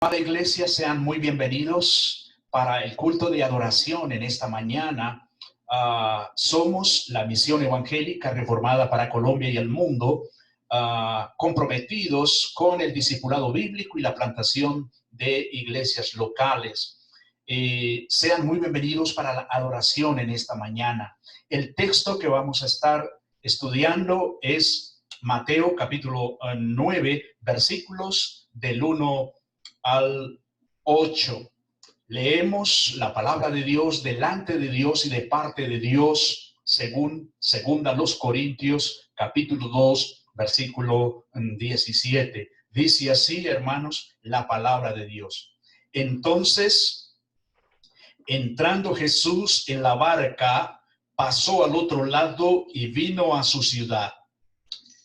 Amada iglesia, sean muy bienvenidos para el culto de adoración en esta mañana. Somos la Misión Evangélica Reformada para Colombia y el mundo, comprometidos con el discipulado bíblico y la plantación de iglesias locales. Sean muy bienvenidos para la adoración en esta mañana. El texto que vamos a estar estudiando es Mateo capítulo 9, versículos del 1 al 8. Leemos la palabra de Dios delante de Dios y de parte de Dios, según segunda los Corintios, capítulo 2, versículo 17. Dice así, hermanos, la palabra de Dios. Entonces, entrando Jesús en la barca, pasó al otro lado y vino a su ciudad.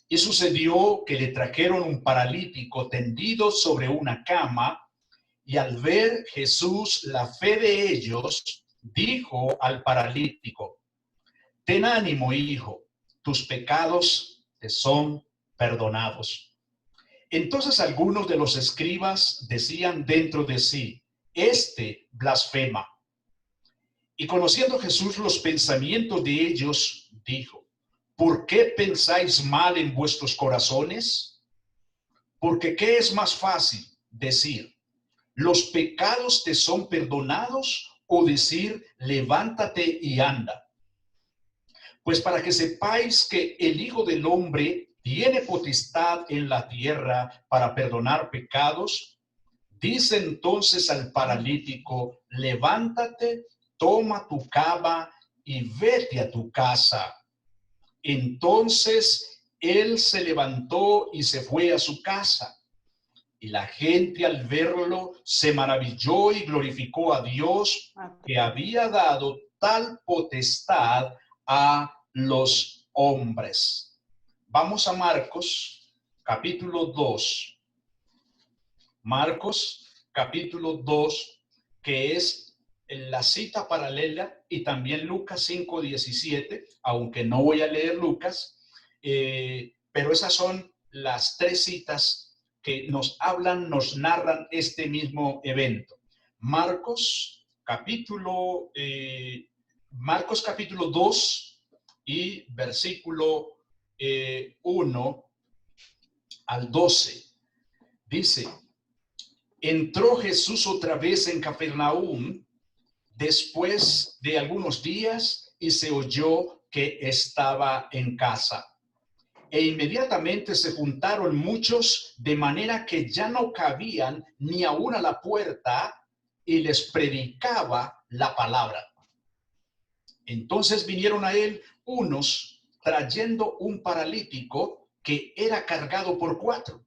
Y sucedió que le trajeron un paralítico tendido sobre una cama, y al ver Jesús la fe de ellos, dijo al paralítico: ten ánimo, hijo, tus pecados te son perdonados. Entonces algunos de los escribas decían dentro de sí: este blasfema. Y conociendo Jesús los pensamientos de ellos, dijo: ¿por qué pensáis mal en vuestros corazones? Porque ¿qué es más fácil decir: los pecados te son perdonados, o decir: levántate y anda? Pues para que sepáis que el Hijo del Hombre tiene potestad en la tierra para perdonar pecados, dice entonces al paralítico: levántate, toma tu cama y vete a tu casa. Entonces él se levantó y se fue a su casa. Y la gente al verlo se maravilló y glorificó a Dios, que había dado tal potestad a los hombres. Vamos a Marcos, capítulo 2. Marcos, capítulo 2, que es la cita paralela, y también Lucas 5:17, aunque no voy a leer Lucas, pero esas son las tres citas que nos hablan, nos narran este mismo evento. Marcos capítulo 2 y versículo 1 al 12. Dice: entró Jesús otra vez en Capernaum después de algunos días, y se oyó que estaba en casa. E inmediatamente se juntaron muchos, de manera que ya no cabían ni aún a la puerta, y les predicaba la palabra. Entonces vinieron a él unos trayendo un paralítico que era cargado por 4.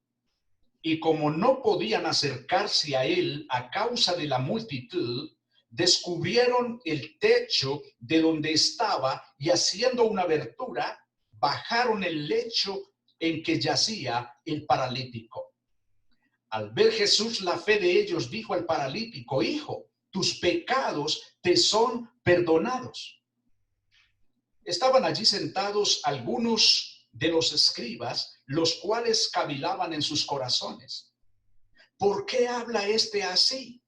Y como no podían acercarse a él a causa de la multitud, descubrieron el techo de donde estaba, y haciendo una abertura, bajaron el lecho en que yacía el paralítico. Al ver Jesús la fe de ellos, dijo al paralítico: hijo, tus pecados te son perdonados. Estaban allí sentados algunos de los escribas, los cuales cavilaban en sus corazones: ¿por qué habla este así?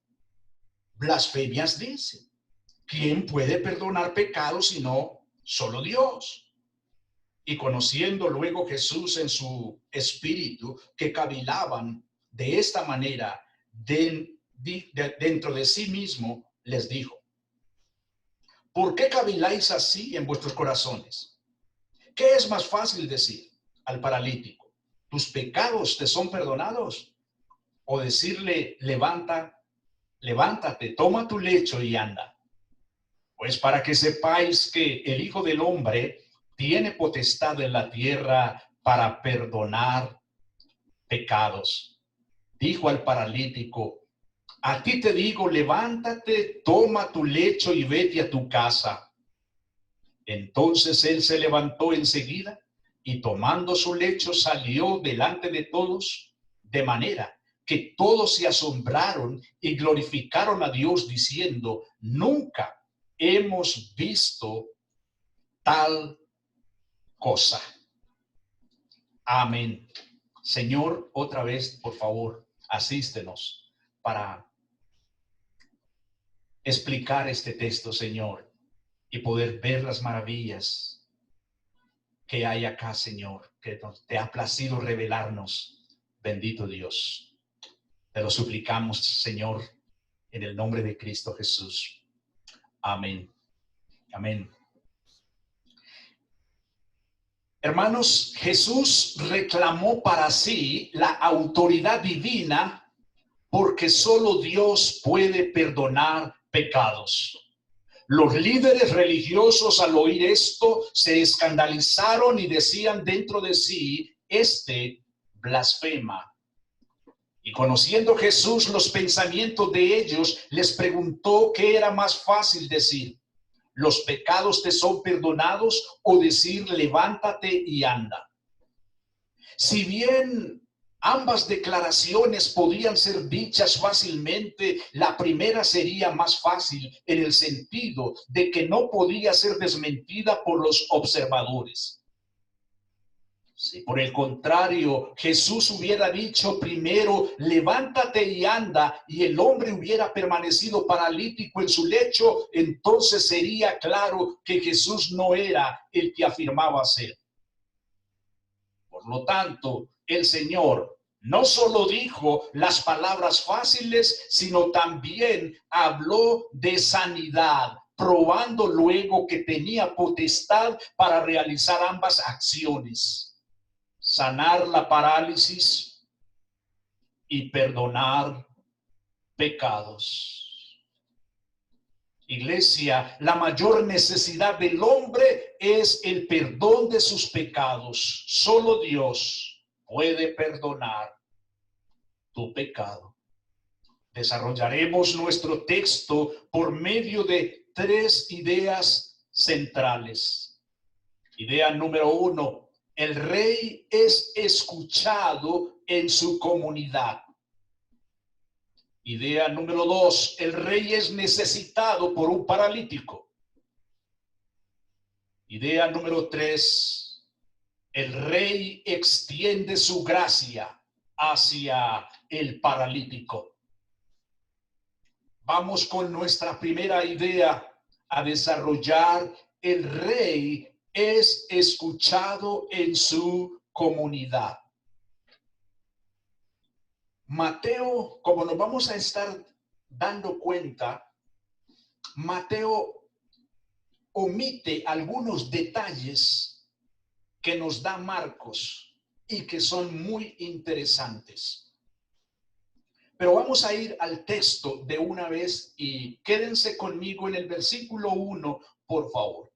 Blasfemias dice. ¿Quién puede perdonar pecados sino solo Dios? Y conociendo luego Jesús en su espíritu que cavilaban de esta manera dentro de sí mismo, les dijo: ¿por qué caviláis así en vuestros corazones? ¿Qué es más fácil decir al paralítico: tus pecados te son perdonados? O decirle: levántate, toma tu lecho y anda. Pues para que sepáis que el Hijo del Hombre tiene potestad en la tierra para perdonar pecados. Dijo al paralítico: a ti te digo, levántate, toma tu lecho y vete a tu casa. Entonces él se levantó enseguida, y tomando su lecho salió delante de todos, de manera que todos se asombraron y glorificaron a Dios, diciendo: nunca hemos visto tal cosa. Amén. Señor, otra vez, por favor, asístenos para explicar este texto, Señor, y poder ver las maravillas que hay acá, Señor, que te ha placido revelarnos. Bendito Dios. Te lo suplicamos, Señor, en el nombre de Cristo Jesús. Amén. Amén. Hermanos, Jesús reclamó para sí la autoridad divina porque solo Dios puede perdonar pecados. Los líderes religiosos al oír esto se escandalizaron y decían dentro de sí, este blasfema. Y conociendo Jesús los pensamientos de ellos, les preguntó qué era más fácil decir: ¿los pecados te son perdonados? O decir, levántate y anda. Si bien ambas declaraciones podían ser dichas fácilmente, la primera sería más fácil en el sentido de que no podía ser desmentida por los observadores. Si por el contrario Jesús hubiera dicho primero, levántate y anda, y el hombre hubiera permanecido paralítico en su lecho, entonces sería claro que Jesús no era el que afirmaba ser. Por lo tanto, el Señor no solo dijo las palabras fáciles, sino también habló de sanidad, probando luego que tenía potestad para realizar ambas acciones: sanar la parálisis y perdonar pecados. Iglesia, la mayor necesidad del hombre es el perdón de sus pecados. Solo Dios puede perdonar tu pecado. Desarrollaremos nuestro texto por medio de 3 ideas centrales. Idea número 1. El rey es escuchado en su comunidad. Idea número 2. El rey es necesitado por un paralítico. Idea número 3. El rey extiende su gracia hacia el paralítico. Vamos con nuestra primera idea a desarrollar. El rey es escuchado en su comunidad. Mateo, como nos vamos a estar dando cuenta, Mateo omite algunos detalles que nos da Marcos y que son muy interesantes. Pero vamos a ir al texto de una vez y quédense conmigo en el versículo 1, por favor.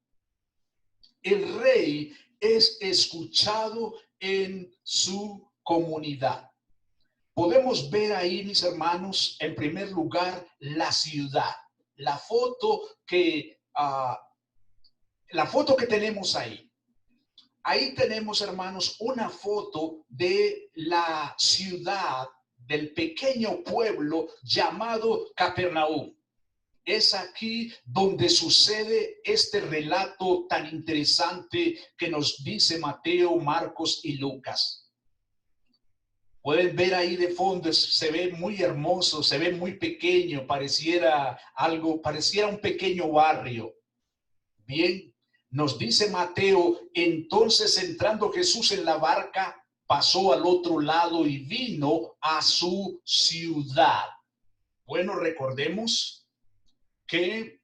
El rey es escuchado en su comunidad. Podemos ver ahí, mis hermanos, en primer lugar, la ciudad. La foto que tenemos ahí. Ahí tenemos, hermanos, una foto de la ciudad, del pequeño pueblo llamado Capernaum. Es aquí donde sucede este relato tan interesante que nos dice Mateo, Marcos y Lucas. Pueden ver ahí de fondo, se ve muy hermoso, se ve muy pequeño, pareciera un pequeño barrio. Bien, nos dice Mateo, entonces entrando Jesús en la barca, pasó al otro lado y vino a su ciudad. Bueno, recordemos que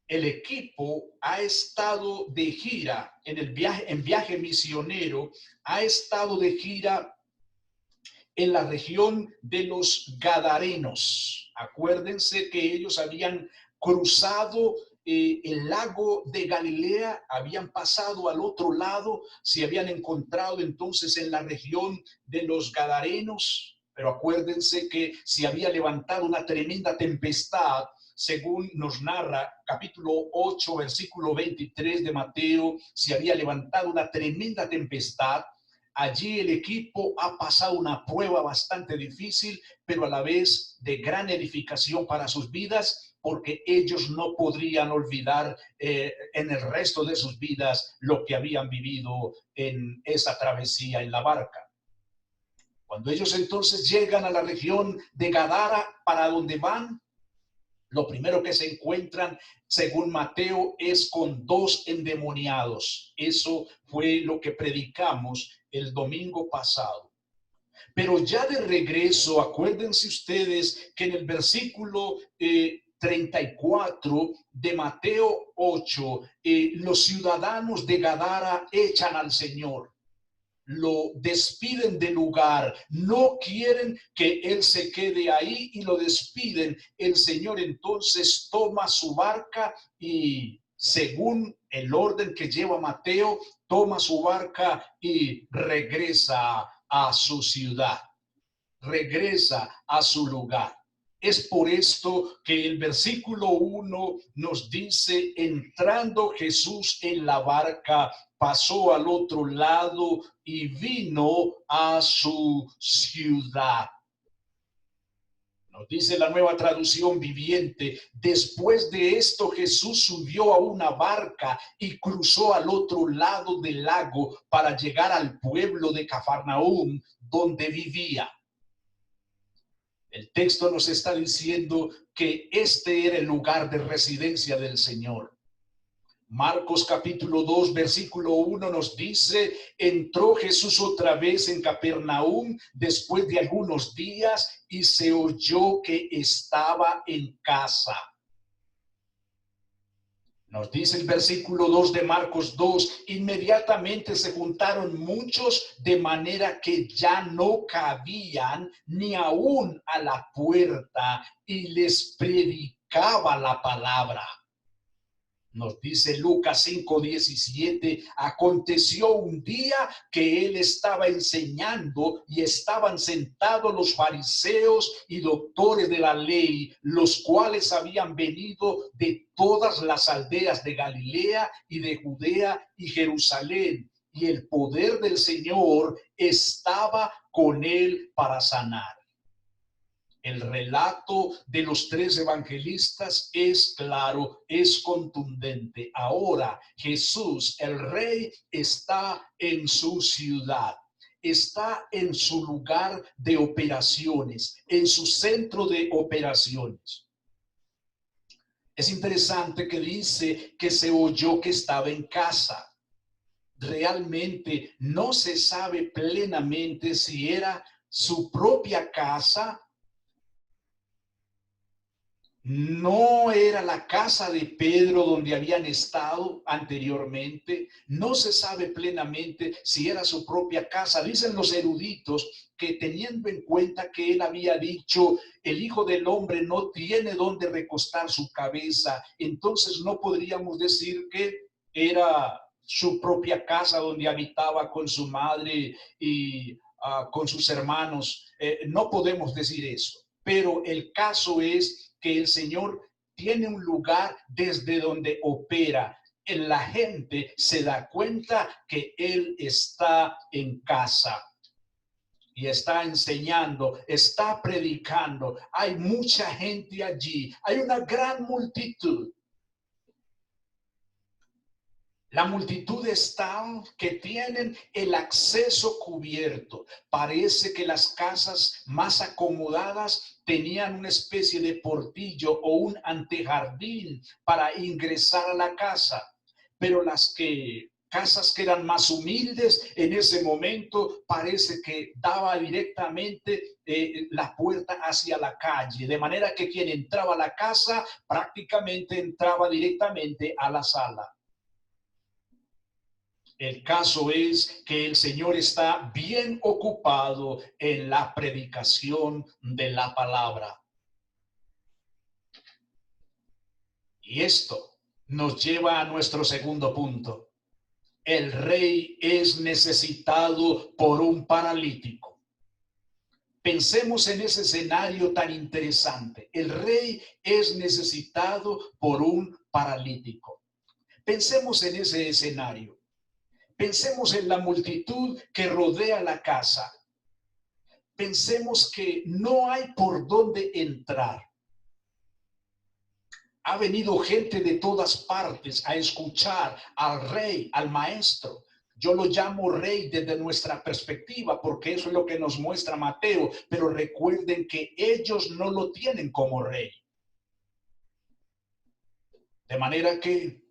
el equipo ha estado de gira en viaje misionero, ha estado de gira en la región de los Gadarenos. Acuérdense que ellos habían cruzado el lago de Galilea, habían pasado al otro lado, se habían encontrado entonces en la región de los Gadarenos, pero acuérdense que se había levantado una tremenda tempestad, según nos narra capítulo 8, versículo 23 de Mateo, se había levantado una tremenda tempestad. Allí el equipo ha pasado una prueba bastante difícil, pero a la vez de gran edificación para sus vidas, porque ellos no podrían olvidar en el resto de sus vidas lo que habían vivido en esa travesía en la barca. Cuando ellos entonces llegan a la región de Gadara, para donde van, lo primero que se encuentran, según Mateo, es con dos endemoniados. Eso fue lo que predicamos el domingo pasado. Pero ya de regreso, acuérdense ustedes que en el versículo 34 de Mateo 8, los ciudadanos de Gadara echan al Señor. Lo despiden del lugar, no quieren que él se quede ahí y lo despiden. El Señor entonces toma su barca y, según el orden que lleva Mateo, toma su barca y regresa a su ciudad, regresa a su lugar. Es por esto que el versículo 1 nos dice: entrando Jesús en la barca, pasó al otro lado y vino a su ciudad. Nos dice la Nueva Traducción Viviente: después de esto Jesús subió a una barca y cruzó al otro lado del lago para llegar al pueblo de Cafarnaúm, donde vivía. El texto nos está diciendo que este era el lugar de residencia del Señor. Marcos capítulo 2, versículo 1 nos dice: entró Jesús otra vez en Capernaúm después de algunos días y se oyó que estaba en casa. Nos dice el versículo 2 de Marcos 2, inmediatamente se juntaron muchos de manera que ya no cabían ni aún a la puerta, y les predicaba la palabra. Nos dice Lucas 5:17, aconteció un día que él estaba enseñando y estaban sentados los fariseos y doctores de la ley, los cuales habían venido de todas las aldeas de Galilea y de Judea y Jerusalén, y el poder del Señor estaba con él para sanar. El relato de los tres evangelistas es claro, es contundente. Ahora Jesús, el Rey, está en su ciudad, está en su lugar de operaciones, en su centro de operaciones. Es interesante que dice que se oyó que estaba en casa. Realmente no se sabe plenamente si era su propia casa. No era la casa de Pedro donde habían estado anteriormente. No se sabe plenamente si era su propia casa. Dicen los eruditos que, teniendo en cuenta que él había dicho: el Hijo del Hombre no tiene donde recostar su cabeza, entonces no podríamos decir que era su propia casa donde habitaba con su madre y con sus hermanos. No podemos decir eso. Pero el caso es que el Señor tiene un lugar desde donde opera. La gente se da cuenta que Él está en casa y está enseñando, está predicando. Hay mucha gente allí, hay una gran multitud. La multitud está que tienen el acceso cubierto. Parece que las casas más acomodadas tenían una especie de portillo o un antejardín para ingresar a la casa. Pero casas que eran más humildes, en ese momento parece que daba directamente la puerta hacia la calle. De manera que quien entraba a la casa prácticamente entraba directamente a la sala. El caso es que el Señor está bien ocupado en la predicación de la palabra. Y esto nos lleva a nuestro segundo punto. El Rey es necesitado por un paralítico. Pensemos en ese escenario tan interesante. El Rey es necesitado por un paralítico. Pensemos en ese escenario. Pensemos en la multitud que rodea la casa. Pensemos que no hay por dónde entrar. Ha venido gente de todas partes a escuchar al Rey, al Maestro. Yo lo llamo rey desde nuestra perspectiva, porque eso es lo que nos muestra Mateo, pero recuerden que ellos no lo tienen como rey. De manera que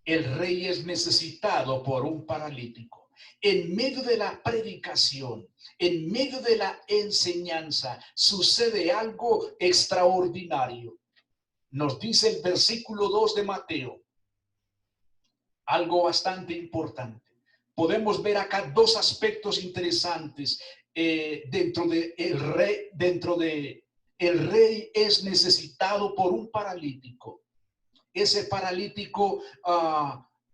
el rey es necesitado por un paralítico. En medio de la predicación, en medio de la enseñanza, sucede algo extraordinario. Nos dice el versículo 2 de Mateo, algo bastante importante. Podemos ver acá dos aspectos interesantes dentro de el rey es necesitado por un paralítico. Ese paralítico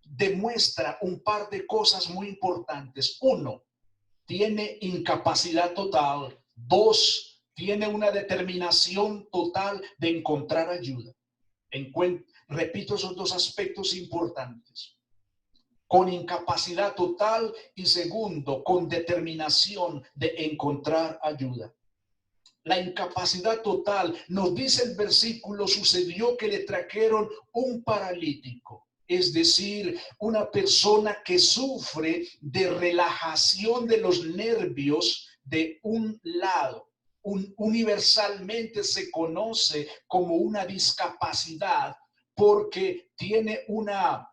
demuestra un par de cosas muy importantes. Uno, tiene incapacidad total. Dos, tiene una determinación total de encontrar ayuda. Repito esos dos aspectos importantes. Con incapacidad total y segundo, con determinación de encontrar ayuda. La incapacidad total, nos dice el versículo, sucedió que le trajeron un paralítico, es decir, una persona que sufre de relajación de los nervios de un lado. Universalmente se conoce como una discapacidad porque tiene una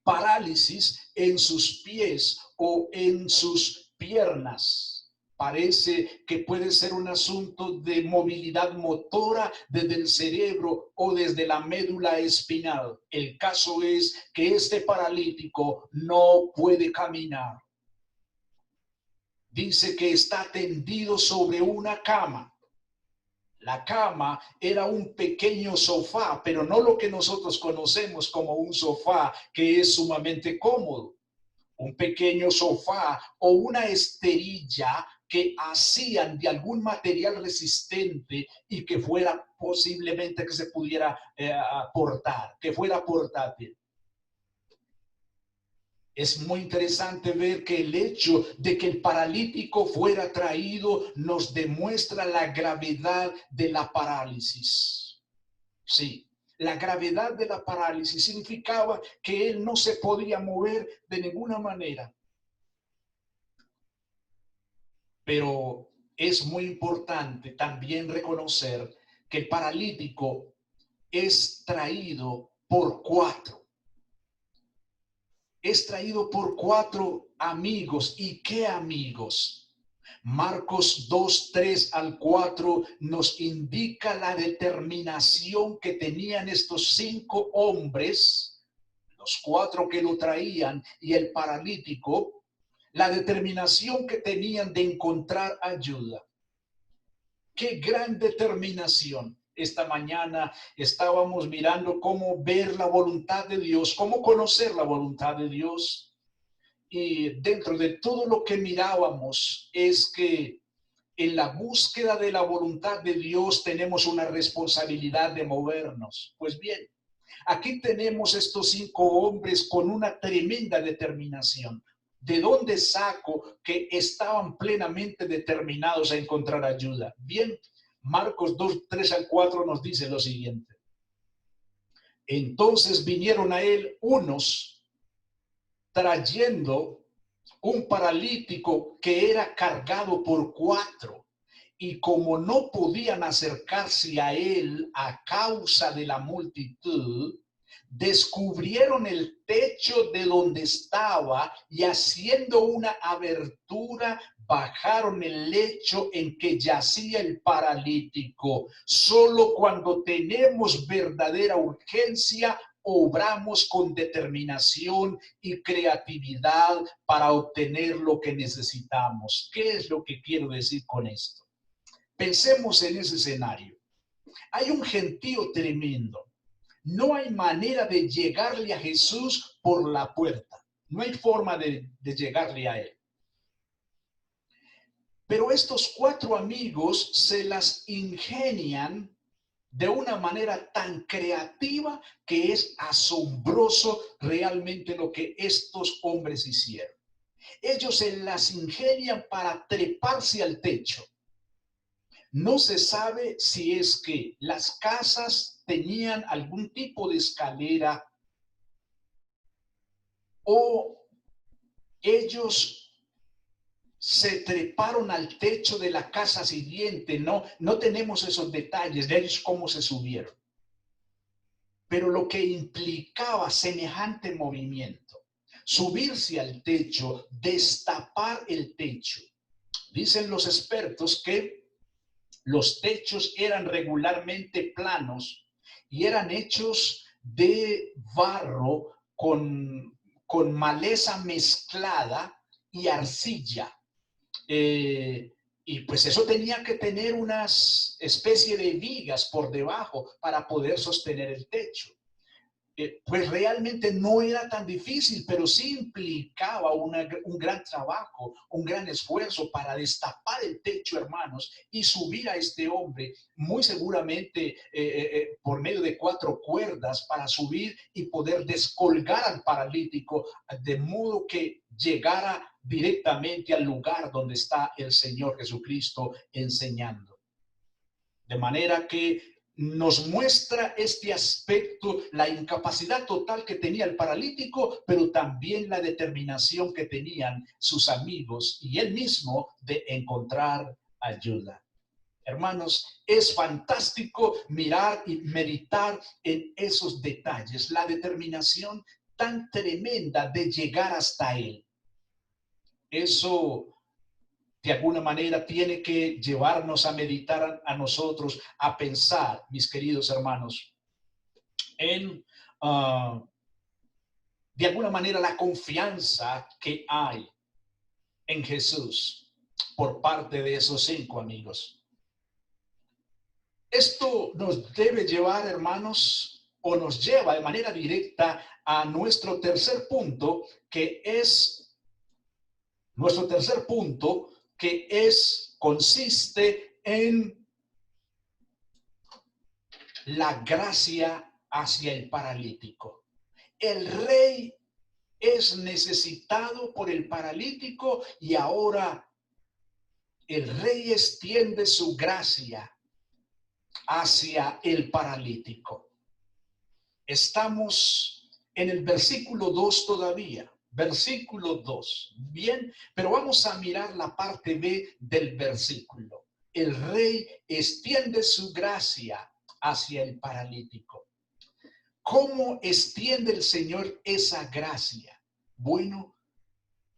parálisis en sus pies o en sus piernas. Parece que puede ser un asunto de movilidad motora desde el cerebro o desde la médula espinal. El caso es que este paralítico no puede caminar. Dice que está tendido sobre una cama. La cama era un pequeño sofá, pero no lo que nosotros conocemos como un sofá que es sumamente cómodo. Un pequeño sofá o una esterilla que hacían de algún material resistente y que fuera posiblemente que se pudiera portar, que fuera portátil. Es muy interesante ver que el hecho de que el paralítico fuera traído nos demuestra la gravedad de la parálisis. Sí, la gravedad de la parálisis significaba que él no se podía mover de ninguna manera. Pero es muy importante también reconocer que el paralítico es traído por cuatro. Es traído por cuatro amigos. ¿Y qué amigos? Marcos 2, 3 al 4 nos indica la determinación que tenían estos 5 hombres, los 4 que lo traían y el paralítico, la determinación que tenían de encontrar ayuda. ¡Qué gran determinación! Esta mañana estábamos mirando cómo ver la voluntad de Dios, cómo conocer la voluntad de Dios. Y dentro de todo lo que mirábamos es que en la búsqueda de la voluntad de Dios tenemos una responsabilidad de movernos. Pues bien, aquí tenemos estos 5 hombres con una tremenda determinación. ¿De dónde saco que estaban plenamente determinados a encontrar ayuda? Bien, Marcos 2, 3 al 4 nos dice lo siguiente. Entonces vinieron a él unos trayendo un paralítico que era cargado por 4. Y como no podían acercarse a él a causa de la multitud, descubrieron el techo de donde estaba y haciendo una abertura bajaron el lecho en que yacía el paralítico. Solo cuando tenemos verdadera urgencia obramos con determinación y creatividad para obtener lo que necesitamos. ¿Qué es lo que quiero decir con esto? Pensemos en ese escenario. Hay un gentío tremendo. No hay manera de llegarle a Jesús por la puerta. No hay forma de llegarle a él. Pero estos 4 amigos se las ingenian de una manera tan creativa que es asombroso realmente lo que estos hombres hicieron. Ellos se las ingenian para treparse al techo. No se sabe si es que las casas tenían algún tipo de escalera o Ellos se treparon al techo de la casa siguiente. No tenemos esos detalles de ellos cómo se subieron. Pero lo que implicaba semejante movimiento, subirse al techo, destapar el techo. Dicen los expertos que los techos eran regularmente planos y eran hechos de barro con maleza mezclada y arcilla. Y pues eso tenía que tener unas especie de vigas por debajo para poder sostener el techo. Pues realmente no era tan difícil, pero sí implicaba un gran trabajo, un gran esfuerzo para destapar el techo, hermanos, y subir a este hombre, muy seguramente por medio de 4 cuerdas para subir y poder descolgar al paralítico, de modo que llegara directamente al lugar donde está el Señor Jesucristo enseñando. De manera que nos muestra este aspecto, la incapacidad total que tenía el paralítico, pero también la determinación que tenían sus amigos y él mismo de encontrar ayuda. Hermanos, es fantástico mirar y meditar en esos detalles, la determinación tan tremenda de llegar hasta él. Eso de alguna manera tiene que llevarnos a meditar a nosotros, a pensar, mis queridos hermanos, en, de alguna manera, la confianza que hay en Jesús por parte de esos 5 amigos. Esto nos debe llevar, hermanos, o nos lleva de manera directa a nuestro tercer punto, que es consiste en la gracia hacia el paralítico. El rey es necesitado por el paralítico y ahora el rey extiende su gracia hacia el paralítico. Estamos en el versículo 2 todavía. Versículo 2. Bien, pero vamos a mirar la parte B del versículo. El rey extiende su gracia hacia el paralítico. ¿Cómo extiende el Señor esa gracia? Bueno,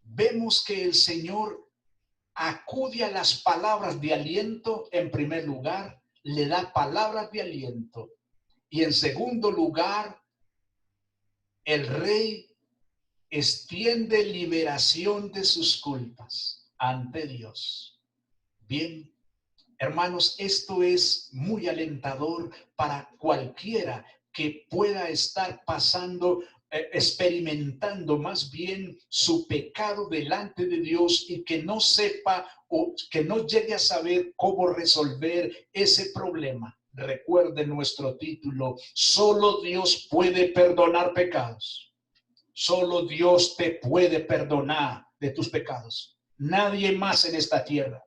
vemos que el Señor acude a las palabras de aliento. En primer lugar, le da palabras de aliento. Y en segundo lugar, el rey extiende liberación de sus culpas ante Dios. Bien, hermanos, esto es muy alentador para cualquiera que pueda estar pasando, experimentando más bien su pecado delante de Dios y que no sepa o que no llegue a saber cómo resolver ese problema. Recuerden nuestro título: solo Dios puede perdonar pecados. Solo Dios te puede perdonar de tus pecados. Nadie más en esta tierra.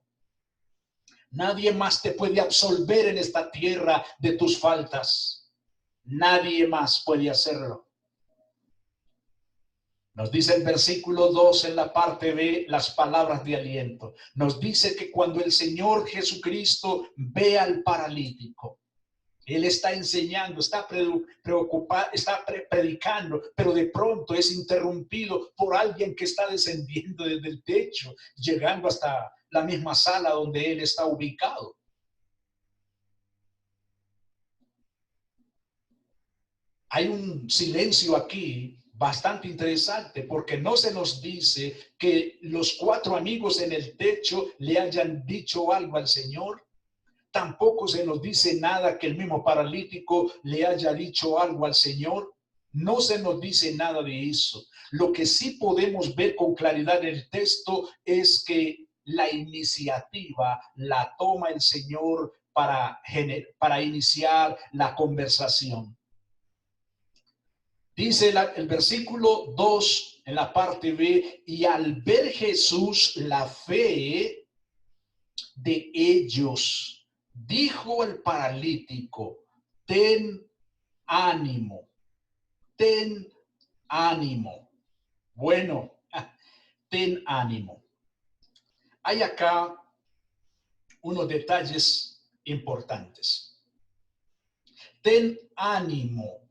Nadie más te puede absolver en esta tierra de tus faltas. Nadie más puede hacerlo. Nos dice el versículo 2 en la parte B las palabras de aliento. Nos dice que cuando el Señor Jesucristo ve al paralítico, Él está enseñando, está preocupado, está predicando, pero de pronto es interrumpido por alguien que está descendiendo desde el techo, llegando hasta la misma sala donde Él está ubicado. Hay un silencio aquí bastante interesante, porque no se nos dice que los 4 amigos en el techo le hayan dicho algo al Señor. Tampoco se nos dice nada que el mismo paralítico le haya dicho algo al Señor. No se nos dice nada de eso. Lo que sí podemos ver con claridad en el texto es que la iniciativa la toma el Señor para iniciar la conversación. Dice el versículo 2 en la parte B: y al ver Jesús la fe de ellos, dijo al paralítico: ten ánimo, ten ánimo. Bueno, ten ánimo. Hay acá unos detalles importantes. Ten ánimo,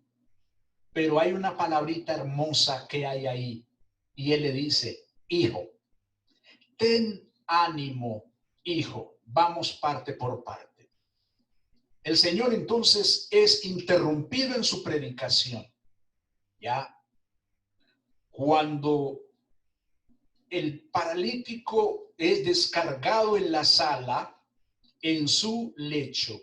pero hay una palabrita hermosa que hay ahí. Y él le dice, hijo, ten ánimo, hijo. Vamos parte por parte. El Señor entonces es interrumpido en su predicación. Ya, cuando el paralítico es descargado en la sala, en su lecho,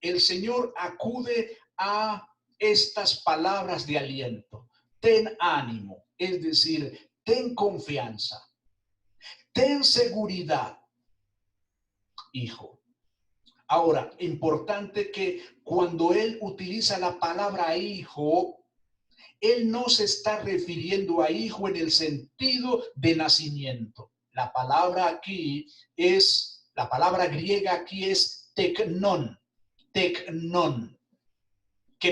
el Señor acude a estas palabras de aliento. Ten ánimo, es decir, ten confianza, ten seguridad, hijo. Ahora, importante que cuando él utiliza la palabra hijo, él no se está refiriendo a hijo en el sentido de nacimiento. La palabra aquí es, la palabra griega aquí es teknon, que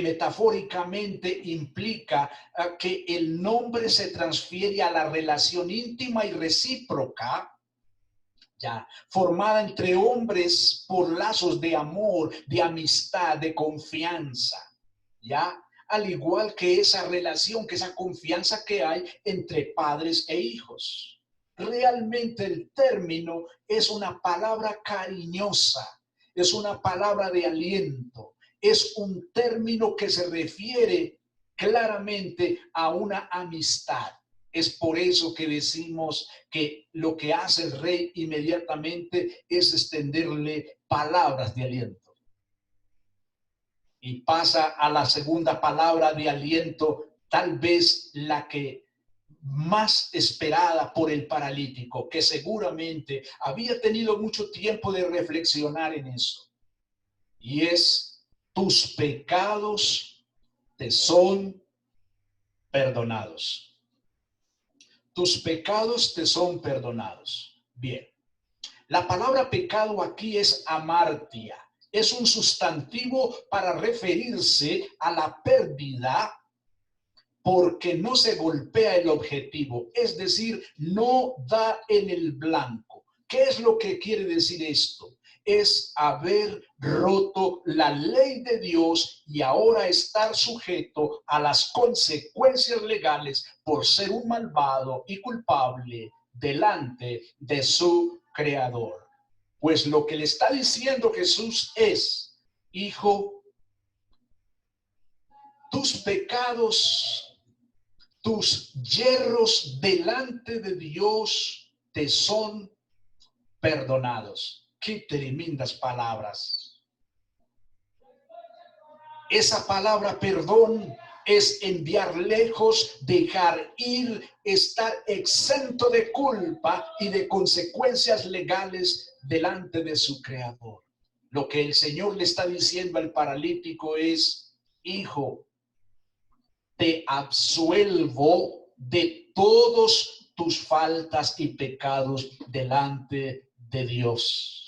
metafóricamente implica que el nombre se transfiere a la relación íntima y recíproca, ya, formada entre hombres por lazos de amor, de amistad, de confianza, ya, al igual que esa relación, que esa confianza que hay entre padres e hijos. Realmente el término es una palabra cariñosa, es una palabra de aliento, es un término que se refiere claramente a una amistad. Es por eso que decimos que lo que hace el rey inmediatamente es extenderle palabras de aliento. Y pasa a la segunda palabra de aliento, tal vez la que más esperada por el paralítico, que seguramente había tenido mucho tiempo de reflexionar en eso. Y es, tus pecados te son perdonados. Tus pecados te son perdonados. Bien, la palabra pecado aquí es amartia. Es un sustantivo para referirse a la pérdida porque no se golpea el objetivo, es decir, no da en el blanco. ¿Qué es lo que quiere decir esto? Es haber roto la ley de Dios y ahora estar sujeto a las consecuencias legales por ser un malvado y culpable delante de su Creador. Pues lo que le está diciendo Jesús es, hijo, tus pecados, tus yerros delante de Dios te son perdonados. Qué tremendas palabras. Esa palabra perdón es enviar lejos, dejar ir, estar exento de culpa y de consecuencias legales delante de su Creador. Lo que el Señor le está diciendo al paralítico es, hijo, te absuelvo de todos tus faltas y pecados delante de Dios.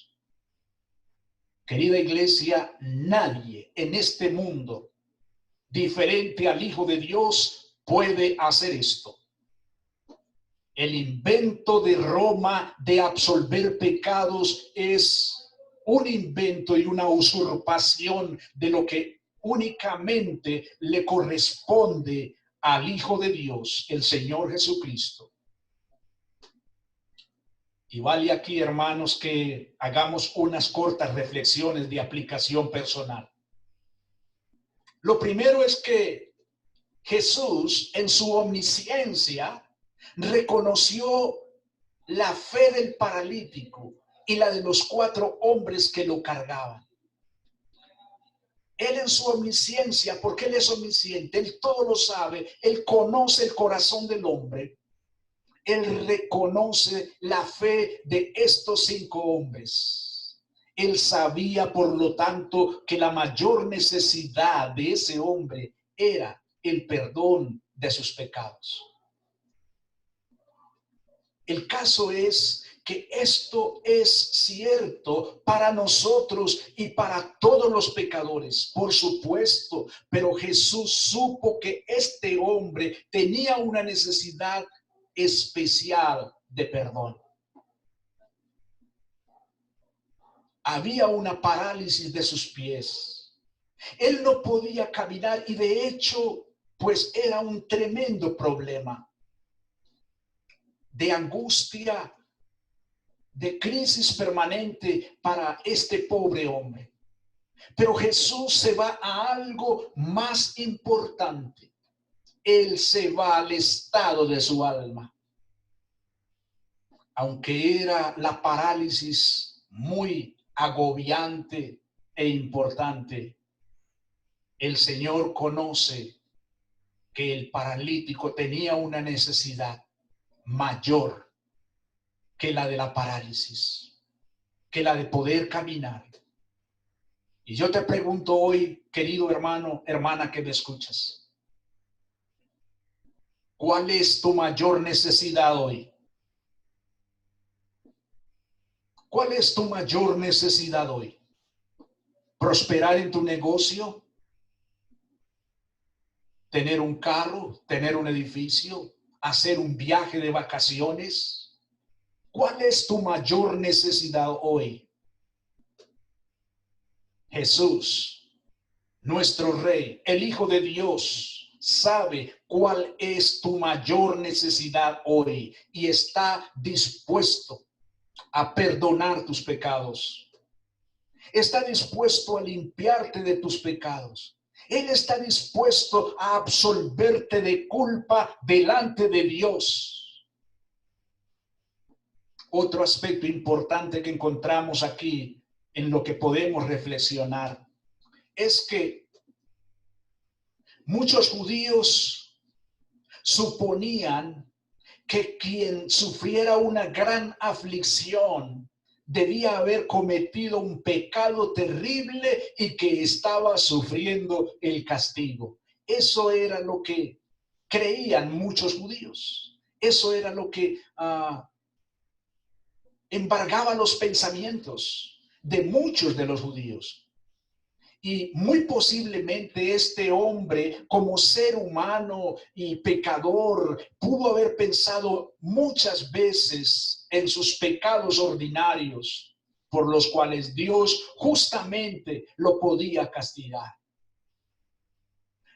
Querida iglesia, nadie en este mundo diferente al Hijo de Dios puede hacer esto. El invento de Roma de absolver pecados es un invento y una usurpación de lo que únicamente le corresponde al Hijo de Dios, el Señor Jesucristo. Y vale aquí, hermanos, que hagamos unas cortas reflexiones de aplicación personal. Lo primero es que Jesús, en su omnisciencia, reconoció la fe del paralítico y la de los 4 hombres que lo cargaban. Él en su omnisciencia, porque Él es omnisciente, Él todo lo sabe, Él conoce el corazón del hombre. Él reconoce la fe de estos 5 hombres. Él sabía, por lo tanto, que la mayor necesidad de ese hombre era el perdón de sus pecados. El caso es que esto es cierto para nosotros y para todos los pecadores, por supuesto, pero Jesús supo que este hombre tenía una necesidad especial de perdón. Había una parálisis de sus pies. Él no podía caminar y de hecho, pues era un tremendo problema de angustia, de crisis permanente para este pobre hombre. Pero Jesús se va a algo más importante. Él se va al estado de su alma. Aunque era la parálisis muy agobiante e importante, el Señor conoce que el paralítico tenía una necesidad mayor que la de la parálisis, que la de poder caminar. Y yo te pregunto hoy, querido hermano, hermana que me escuchas, ¿cuál es tu mayor necesidad hoy? ¿Cuál es tu mayor necesidad hoy? ¿Prosperar en tu negocio? ¿Tener un carro? ¿Tener un edificio? ¿Hacer un viaje de vacaciones? ¿Cuál es tu mayor necesidad hoy? Jesús, nuestro Rey, el Hijo de Dios, sabe cuál es tu mayor necesidad hoy y está dispuesto a perdonar tus pecados. Está dispuesto a limpiarte de tus pecados. Él está dispuesto a absolverte de culpa delante de Dios. Otro aspecto importante que encontramos aquí en lo que podemos reflexionar es que muchos judíos suponían que quien sufriera una gran aflicción debía haber cometido un pecado terrible y que estaba sufriendo el castigo. Eso era lo que creían muchos judíos. Eso era lo que embargaba los pensamientos de muchos de los judíos. Y muy posiblemente este hombre, como ser humano y pecador, pudo haber pensado muchas veces en sus pecados ordinarios, por los cuales Dios justamente lo podía castigar.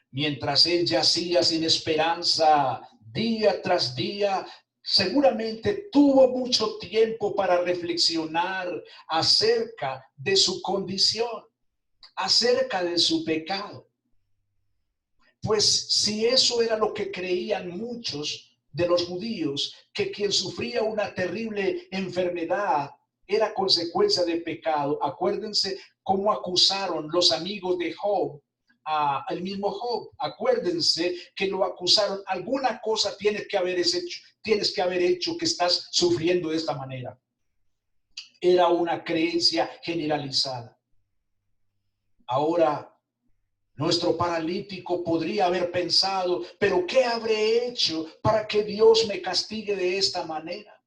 Mientras él yacía sin esperanza, día tras día, seguramente tuvo mucho tiempo para reflexionar acerca de su condición, acerca de su pecado. Pues si eso era lo que creían muchos de los judíos, que quien sufría una terrible enfermedad era consecuencia de pecado, acuérdense cómo acusaron los amigos de Job al mismo Job. Acuérdense que lo acusaron, alguna cosa tienes que haber hecho que estás sufriendo de esta manera. Era una creencia generalizada. Ahora, nuestro paralítico podría haber pensado, pero ¿qué habré hecho para que Dios me castigue de esta manera?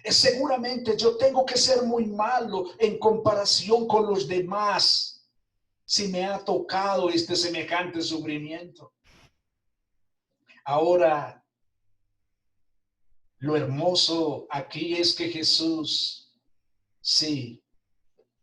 Seguramente yo tengo que ser muy malo en comparación con los demás si me ha tocado este semejante sufrimiento. Ahora, lo hermoso aquí es que Jesús, sí,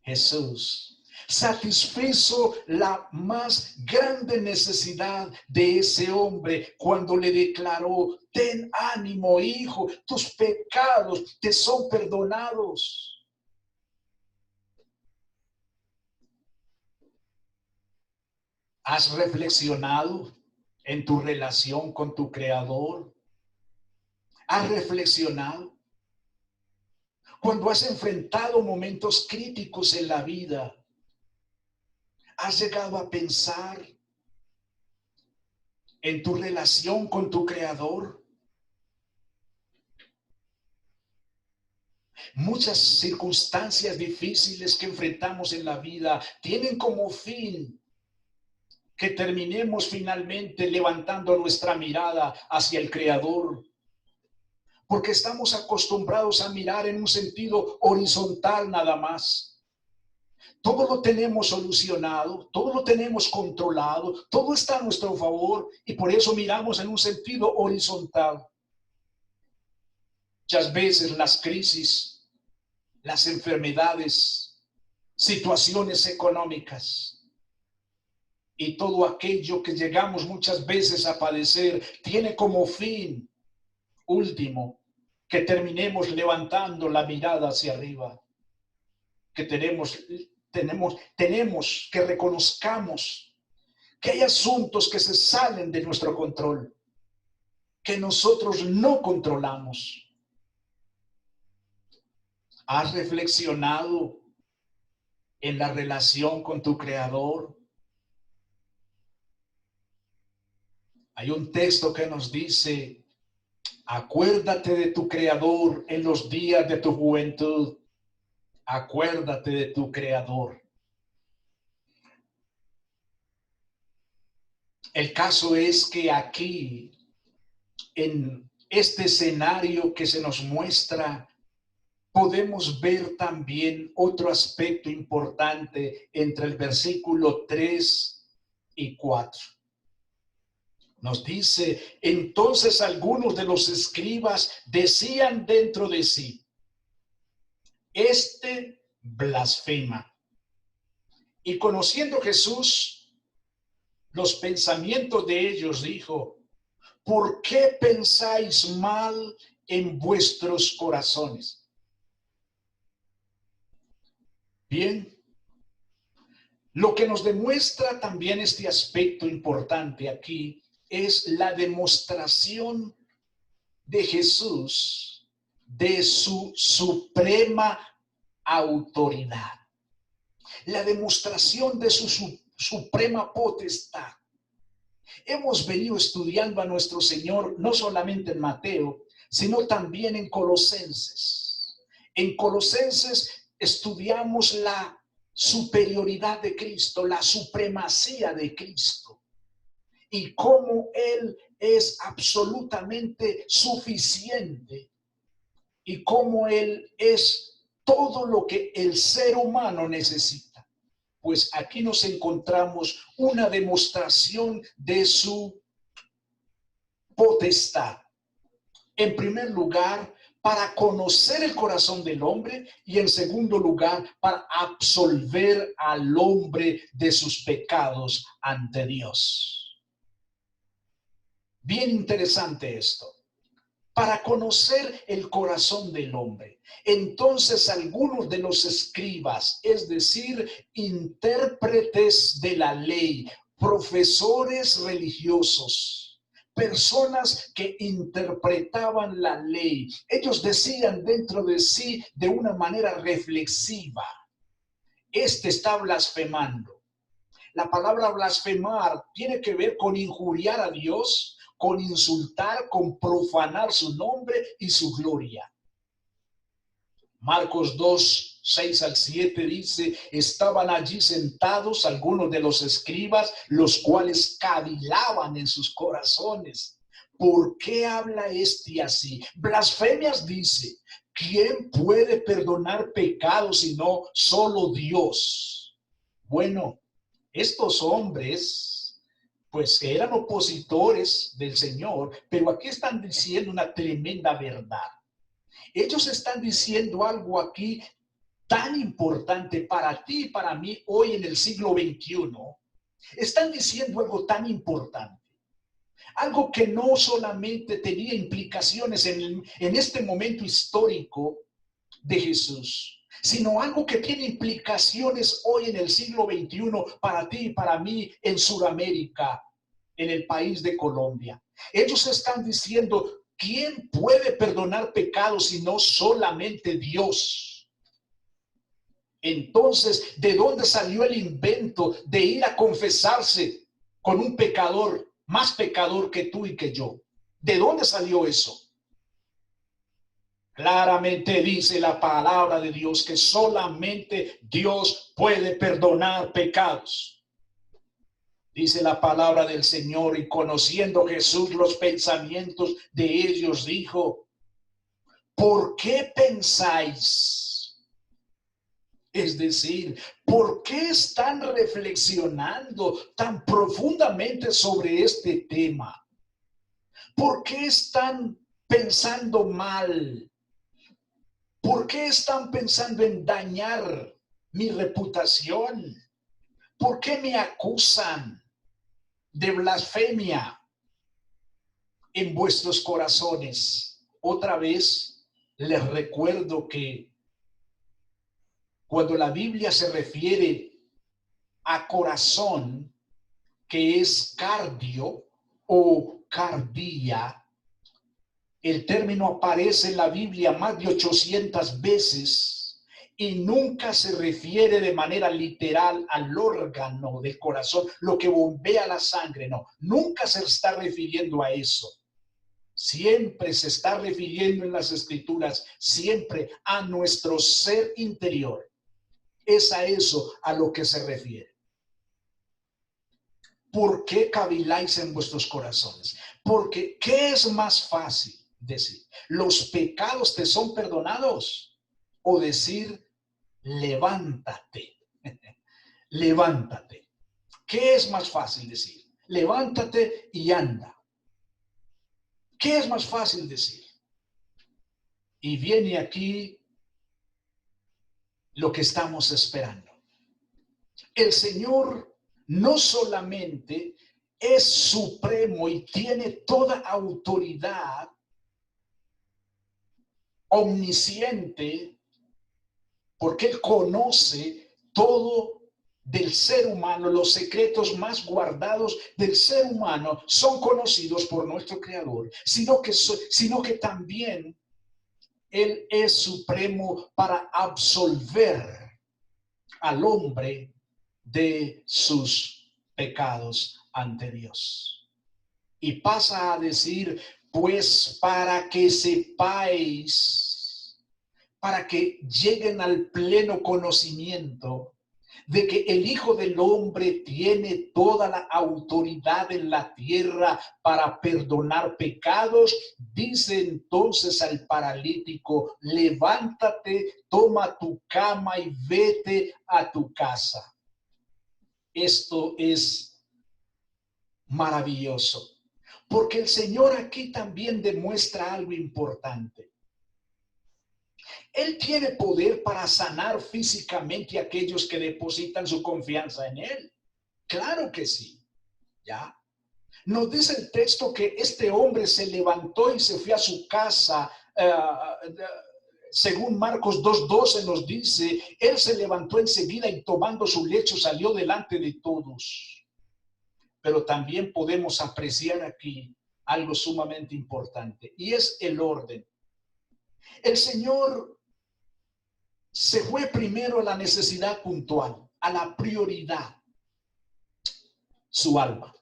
Jesús satisfizo la más grande necesidad de ese hombre cuando le declaró: ten ánimo, hijo, tus pecados te son perdonados. ¿Has reflexionado en tu relación con tu Creador? ¿Has reflexionado cuando has enfrentado momentos críticos en la vida? ¿Has llegado a pensar en tu relación con tu Creador? Muchas circunstancias difíciles que enfrentamos en la vida tienen como fin que terminemos finalmente levantando nuestra mirada hacia el Creador, porque estamos acostumbrados a mirar en un sentido horizontal nada más. Todo lo tenemos solucionado, todo lo tenemos controlado, todo está a nuestro favor y por eso miramos en un sentido horizontal. Muchas veces las crisis, las enfermedades, situaciones económicas y todo aquello que llegamos muchas veces a padecer tiene como fin último que terminemos levantando la mirada hacia arriba, que tenemos que reconozcamos que hay asuntos que se salen de nuestro control, que nosotros no controlamos. ¿Has reflexionado en la relación con tu Creador? Hay un texto que nos dice: acuérdate de tu Creador en los días de tu juventud. Acuérdate de tu Creador. El caso es que aquí, en este escenario que se nos muestra, podemos ver también otro aspecto importante entre el versículo 3 y 4. Nos dice: entonces algunos de los escribas decían dentro de sí, este blasfema. Y conociendo Jesús los pensamientos de ellos, dijo: ¿por qué pensáis mal en vuestros corazones? Bien, lo que nos demuestra también este aspecto importante aquí es la demostración de Jesús de su suprema autoridad, la demostración de su suprema potestad. Hemos venido estudiando a nuestro Señor no solamente en Mateo, sino también en Colosenses. En Colosenses estudiamos la superioridad de Cristo, la supremacía de Cristo y cómo Él es absolutamente suficiente y cómo Él es todo lo que el ser humano necesita. Pues aquí nos encontramos una demostración de su potestad. En primer lugar, para conocer el corazón del hombre, y en segundo lugar, para absolver al hombre de sus pecados ante Dios. Bien interesante esto. Para conocer el corazón del hombre. Entonces algunos de los escribas, es decir, intérpretes de la ley, profesores religiosos, personas que interpretaban la ley, ellos decían dentro de sí de una manera reflexiva: este está blasfemando. La palabra blasfemar tiene que ver con injuriar a Dios, con insultar, con profanar su nombre y su gloria. Marcos 2, 6 al 7 dice: estaban allí sentados algunos de los escribas, los cuales cavilaban en sus corazones. ¿Por qué habla este así? Blasfemias dice. ¿Quién puede perdonar pecados sino solo Dios? Bueno, estos hombres, pues eran opositores del Señor, pero aquí están diciendo una tremenda verdad. Ellos están diciendo algo aquí tan importante para ti y para mí hoy en el siglo XXI. Están diciendo algo tan importante. Algo que no solamente tenía implicaciones en este momento histórico de Jesús, sino algo que tiene implicaciones hoy en el siglo XXI para ti y para mí en Sudamérica, en el país de Colombia. Ellos están diciendo: ¿quién puede perdonar pecados sino solamente Dios? Entonces, ¿de dónde salió el invento de ir a confesarse con un pecador, más pecador que tú y que yo? ¿De dónde salió eso? Claramente dice la palabra de Dios que solamente Dios puede perdonar pecados. Dice la palabra del Señor: y conociendo Jesús los pensamientos de ellos, dijo: ¿por qué pensáis? Es decir, ¿por qué están reflexionando tan profundamente sobre este tema? ¿Por qué están pensando mal? ¿Por qué están pensando en dañar mi reputación? ¿Por qué me acusan de blasfemia en vuestros corazones? Otra vez les recuerdo que cuando la Biblia se refiere a corazón, que es cardio o cardía, el término aparece en la Biblia más de 800 veces y nunca se refiere de manera literal al órgano del corazón, lo que bombea la sangre, no, nunca se está refiriendo a eso. Siempre se está refiriendo en las Escrituras, siempre a nuestro ser interior. Es a eso a lo que se refiere. ¿Por qué caviláis en vuestros corazones? Porque, ¿qué es más fácil decir? ¿Los pecados te son perdonados? O decir, levántate, levántate. ¿Qué es más fácil decir? Levántate y anda. ¿Qué es más fácil decir? Y viene aquí lo que estamos esperando. El Señor no solamente es supremo y tiene toda autoridad, omnisciente, porque Él conoce todo del ser humano, los secretos más guardados del ser humano son conocidos por nuestro Creador, sino que también Él es supremo para absolver al hombre de sus pecados ante Dios. Y pasa a decir, pues para que sepáis, para que lleguen al pleno conocimiento de que el Hijo del Hombre tiene toda la autoridad en la tierra para perdonar pecados, dice entonces al paralítico, levántate, toma tu cama y vete a tu casa. Esto es maravilloso, porque el Señor aquí también demuestra algo importante. Él tiene poder para sanar físicamente a aquellos que depositan su confianza en Él. Claro que sí, ¿ya? Nos dice el texto que este hombre se levantó y se fue a su casa. Según Marcos 2:12 nos dice, él se levantó enseguida y tomando su lecho salió delante de todos. Pero también podemos apreciar aquí algo sumamente importante y es el orden. El Señor se fue primero a la necesidad puntual, a la prioridad, su alma.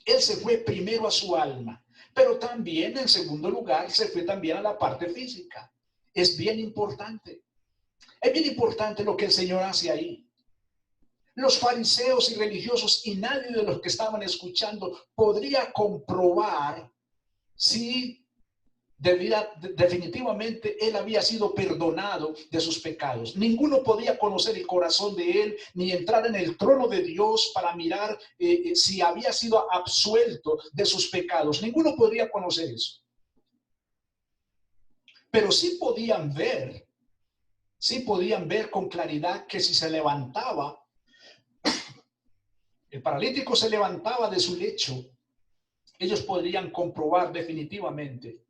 Él se fue primero a su alma, pero también en segundo lugar se fue también a la parte física. Es bien importante. Es bien importante lo que el Señor hace ahí. Los fariseos y religiosos y nadie de los que estaban escuchando podría comprobar si definitivamente él había sido perdonado de sus pecados. Ninguno podía conocer el corazón de él ni entrar en el trono de Dios para mirar si había sido absuelto de sus pecados. Ninguno podría conocer eso. Pero sí podían ver con claridad que si se levantaba, el paralítico se levantaba de su lecho, ellos podrían comprobar definitivamente,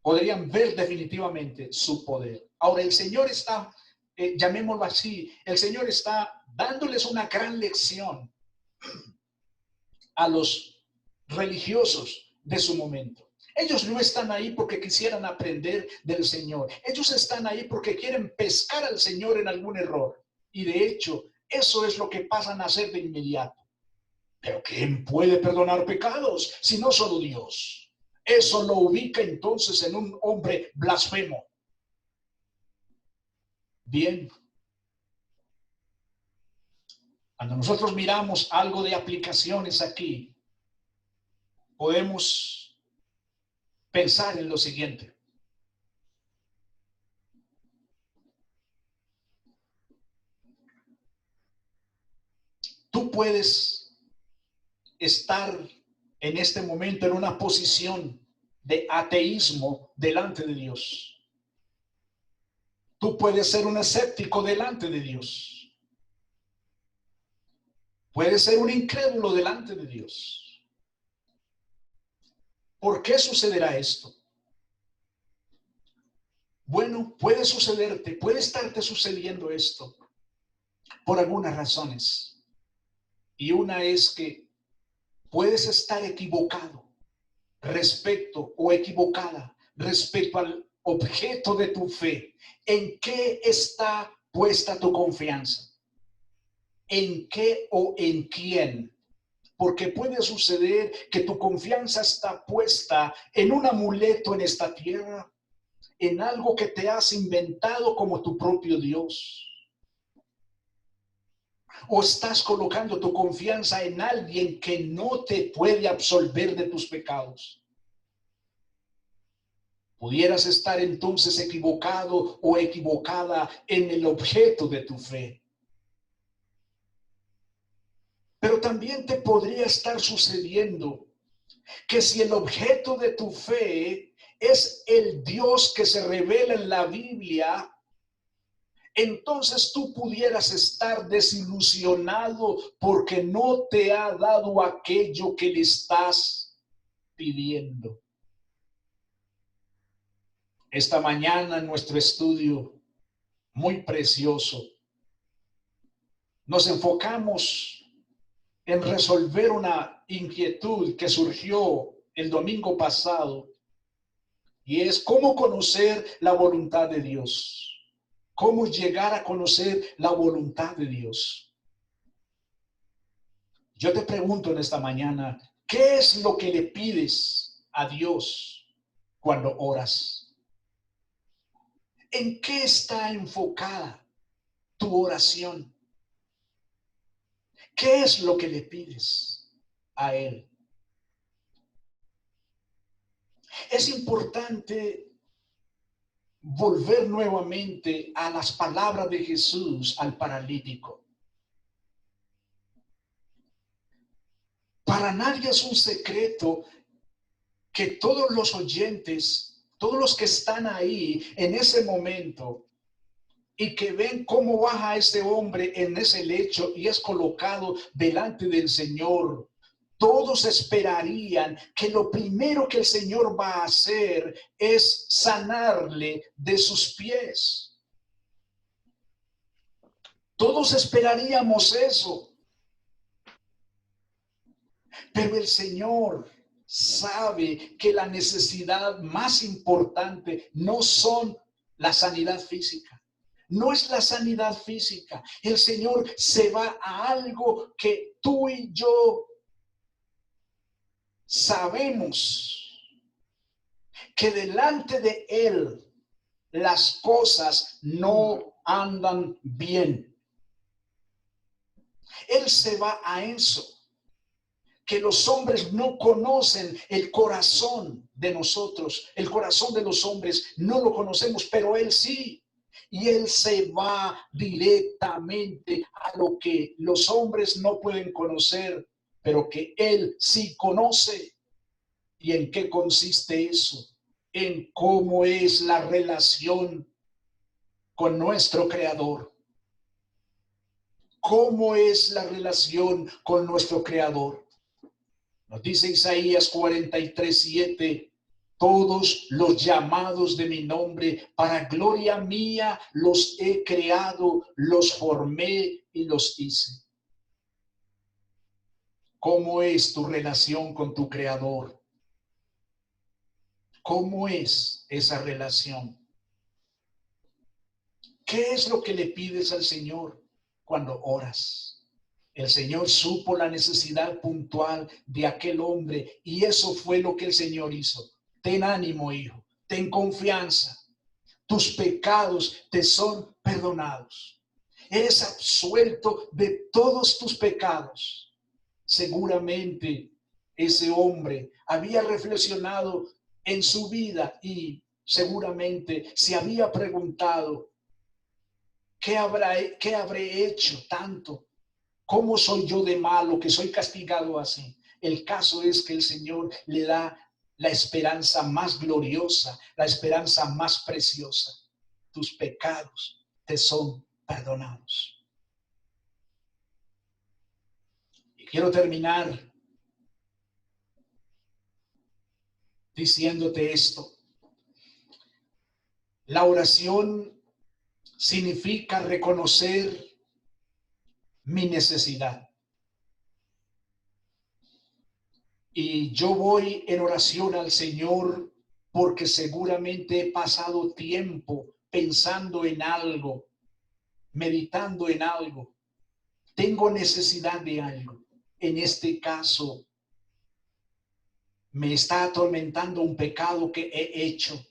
podrían ver definitivamente su poder. Ahora el Señor está, llamémoslo así, el Señor está dándoles una gran lección a los religiosos de su momento. Ellos no están ahí porque quisieran aprender del Señor. Ellos están ahí porque quieren pescar al Señor en algún error. Y de hecho, eso es lo que pasan a hacer de inmediato. Pero ¿quién puede perdonar pecados si no solo Dios? Eso lo ubica entonces en un hombre blasfemo. Bien. Cuando nosotros miramos algo de aplicaciones aquí, podemos pensar en lo siguiente. Tú puedes estar en este momento en una posición de ateísmo delante de Dios. Tú puedes ser un escéptico delante de Dios. Puedes ser un incrédulo delante de Dios. ¿Por qué sucederá esto? Bueno, puede sucederte, puede estarte sucediendo esto por algunas razones. Y una es que puedes estar equivocado respecto o equivocada respecto al objeto de tu fe. ¿En qué está puesta tu confianza? ¿En qué o en quién? Porque puede suceder que tu confianza está puesta en un amuleto en esta tierra, en algo que te has inventado como tu propio Dios. O estás colocando tu confianza en alguien que no te puede absolver de tus pecados. Pudieras estar entonces equivocado o equivocada en el objeto de tu fe. Pero también te podría estar sucediendo que si el objeto de tu fe es el Dios que se revela en la Biblia, entonces tú pudieras estar desilusionado porque no te ha dado aquello que le estás pidiendo. Esta mañana en nuestro estudio muy precioso, nos enfocamos en resolver una inquietud que surgió el domingo pasado, y es cómo conocer la voluntad de Dios. Cómo llegar a conocer la voluntad de Dios. Yo te pregunto en esta mañana, ¿qué es lo que le pides a Dios cuando oras? ¿En qué está enfocada tu oración? ¿Qué es lo que le pides a Él? Es importante volver nuevamente a las palabras de Jesús al paralítico. Para nadie es un secreto que todos los oyentes, todos los que están ahí en ese momento y que ven cómo baja ese hombre en ese lecho y es colocado delante del Señor, todos esperarían que lo primero que el Señor va a hacer es sanarle de sus pies. Todos esperaríamos eso. Pero el Señor sabe que la necesidad más importante no son la sanidad física. No es la sanidad física. El Señor se va a algo que tú y yo sabemos, que delante de Él las cosas no andan bien. Él se va a eso, que los hombres no conocen el corazón de nosotros, el corazón de los hombres no lo conocemos, pero Él sí. Y Él se va directamente a lo que los hombres no pueden conocer, pero que Él sí conoce. ¿Y en qué consiste eso? En cómo es la relación con nuestro Creador. ¿Cómo es la relación con nuestro Creador? Nos dice Isaías 43:7, todos los llamados de mi nombre, para gloria mía los he creado, los formé y los hice. ¿Cómo es tu relación con tu Creador? ¿Cómo es esa relación? ¿Qué es lo que le pides al Señor cuando oras? El Señor supo la necesidad puntual de aquel hombre y eso fue lo que el Señor hizo. Ten ánimo, hijo, ten confianza. Tus pecados te son perdonados. Eres absuelto de todos tus pecados. Seguramente ese hombre había reflexionado en su vida y seguramente se había preguntado, ¿qué habré hecho tanto? ¿Cómo soy yo de malo que soy castigado así? El caso es que el Señor le da la esperanza más gloriosa, la esperanza más preciosa. tus pecados te son perdonados. Y quiero terminar diciéndote esto. La oración significa reconocer mi necesidad. Y yo voy en oración al Señor porque seguramente he pasado tiempo pensando en algo, meditando en algo. Tengo necesidad de algo. En este caso, me está atormentando un pecado que he hecho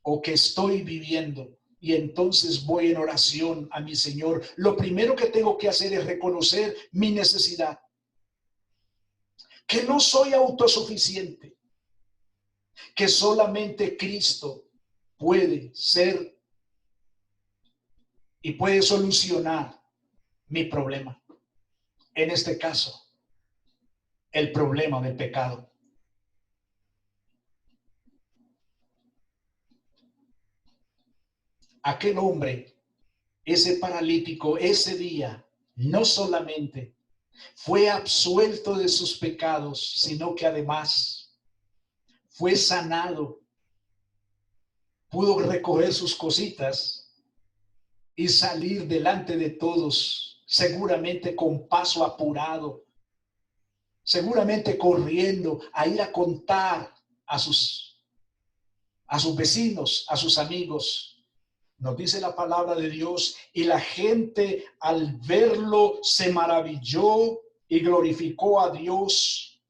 o que estoy viviendo. Y entonces voy en oración a mi Señor. Lo primero que tengo que hacer es reconocer mi necesidad. Que no soy autosuficiente. Que solamente Cristo puede ser y puede solucionar mi problema. En este caso, el problema del pecado. Aquel hombre, ese paralítico, ese día, no solamente fue absuelto de sus pecados, sino que además fue sanado, pudo recoger sus cositas y salir delante de todos, seguramente con paso apurado, seguramente corriendo a ir a contar a sus vecinos, a sus amigos. Nos dice la palabra de Dios, y la gente al verlo se maravilló y glorificó a Dios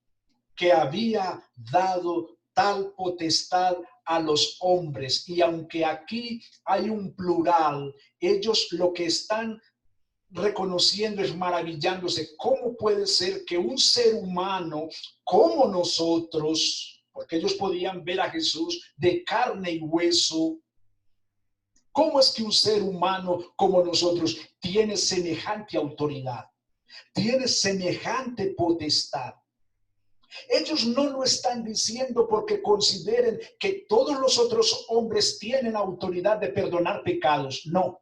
que había dado tal potestad a los hombres. Y aunque aquí hay un plural, ellos lo que están reconociendo es maravillándose. ¿Cómo puede ser que un ser humano como nosotros, porque ellos podían ver a Jesús de carne y hueso, cómo es que un ser humano como nosotros tiene semejante autoridad, tiene semejante potestad? Ellos no lo están diciendo porque consideren que todos los otros hombres tienen autoridad de perdonar pecados. No.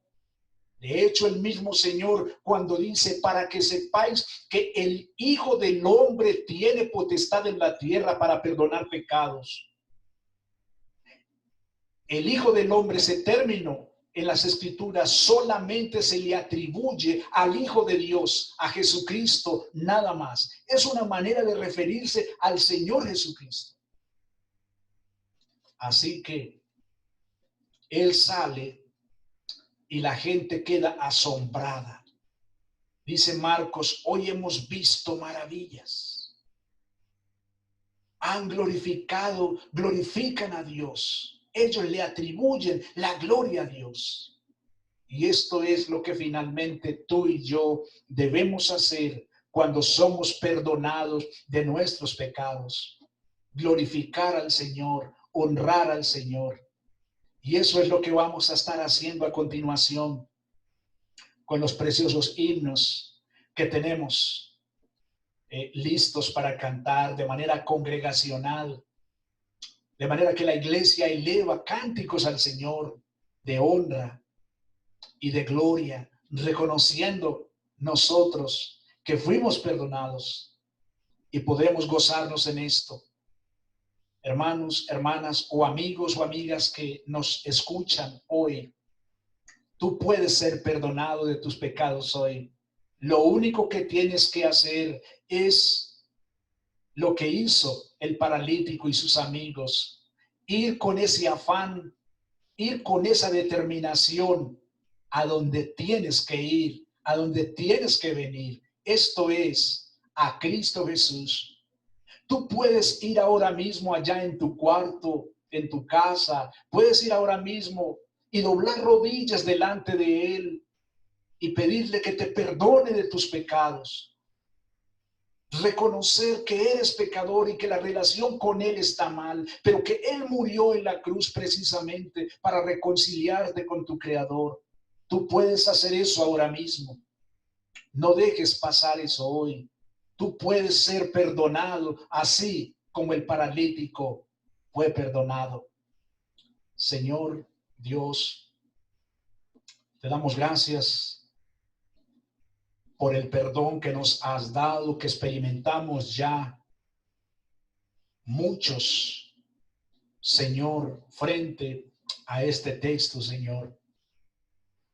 De hecho, el mismo Señor cuando dice, para que sepáis que el Hijo del Hombre tiene potestad en la tierra para perdonar pecados. El Hijo del Hombre, ese término en las Escrituras solamente se le atribuye al Hijo de Dios, a Jesucristo, nada más. Es una manera de referirse al Señor Jesucristo. Así que Él sale y la gente queda asombrada. Dice Marcos, hoy hemos visto maravillas. Han glorificado, glorifican a Dios. Ellos le atribuyen la gloria a Dios. Y esto es lo que finalmente tú y yo debemos hacer cuando somos perdonados de nuestros pecados. Glorificar al Señor, honrar al Señor. Y eso es lo que vamos a estar haciendo a continuación con los preciosos himnos que tenemos listos para cantar de manera congregacional, de manera que la iglesia eleva cánticos al Señor de honra y de gloria, reconociendo nosotros que fuimos perdonados y podemos gozarnos en esto. Hermanos, hermanas o amigos o amigas que nos escuchan hoy, tú puedes ser perdonado de tus pecados hoy. Lo único que tienes que hacer es lo que hizo el paralítico y sus amigos, ir con ese afán, ir con esa determinación a donde tienes que ir, a donde tienes que venir. Esto es a Cristo Jesús. Tú puedes ir ahora mismo allá en tu cuarto, en tu casa, puedes ir ahora mismo y doblar rodillas delante de Él y pedirle que te perdone de tus pecados. Reconocer que eres pecador y que la relación con Él está mal, pero que Él murió en la cruz precisamente para reconciliarte con tu Creador. Tú puedes hacer eso ahora mismo. No dejes pasar eso hoy. Tú puedes ser perdonado así como el paralítico fue perdonado. Señor Dios, Te damos gracias por el perdón que nos has dado, que experimentamos ya muchos, Señor, frente a este texto, Señor.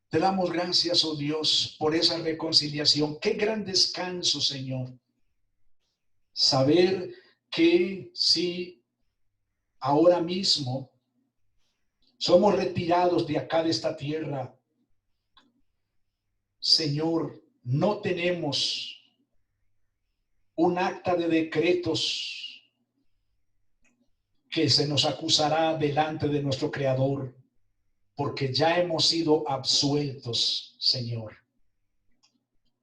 Te damos gracias, oh Dios, por esa reconciliación. Qué gran descanso, Señor. Saber que si ahora mismo somos retirados de acá, de esta tierra, Señor, no tenemos un acta de decretos que se nos acusará delante de nuestro Creador, porque ya hemos sido absueltos, Señor.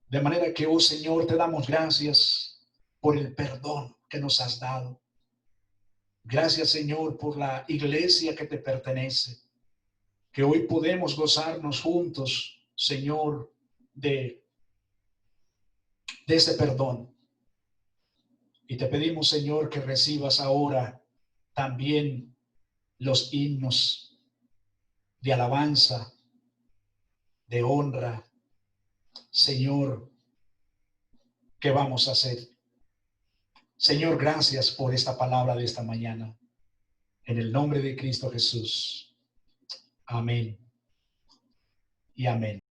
De manera que, oh Señor, te damos gracias por el perdón que nos has dado. Gracias, Señor, por la iglesia que te pertenece, que hoy podemos gozarnos juntos, Señor, de ese perdón. Y te pedimos, Señor, que recibas ahora también los himnos de alabanza, de honra, Señor, ¿qué vamos a hacer? Señor, gracias por esta palabra de esta mañana. En el nombre de Cristo Jesús. Amén y amén.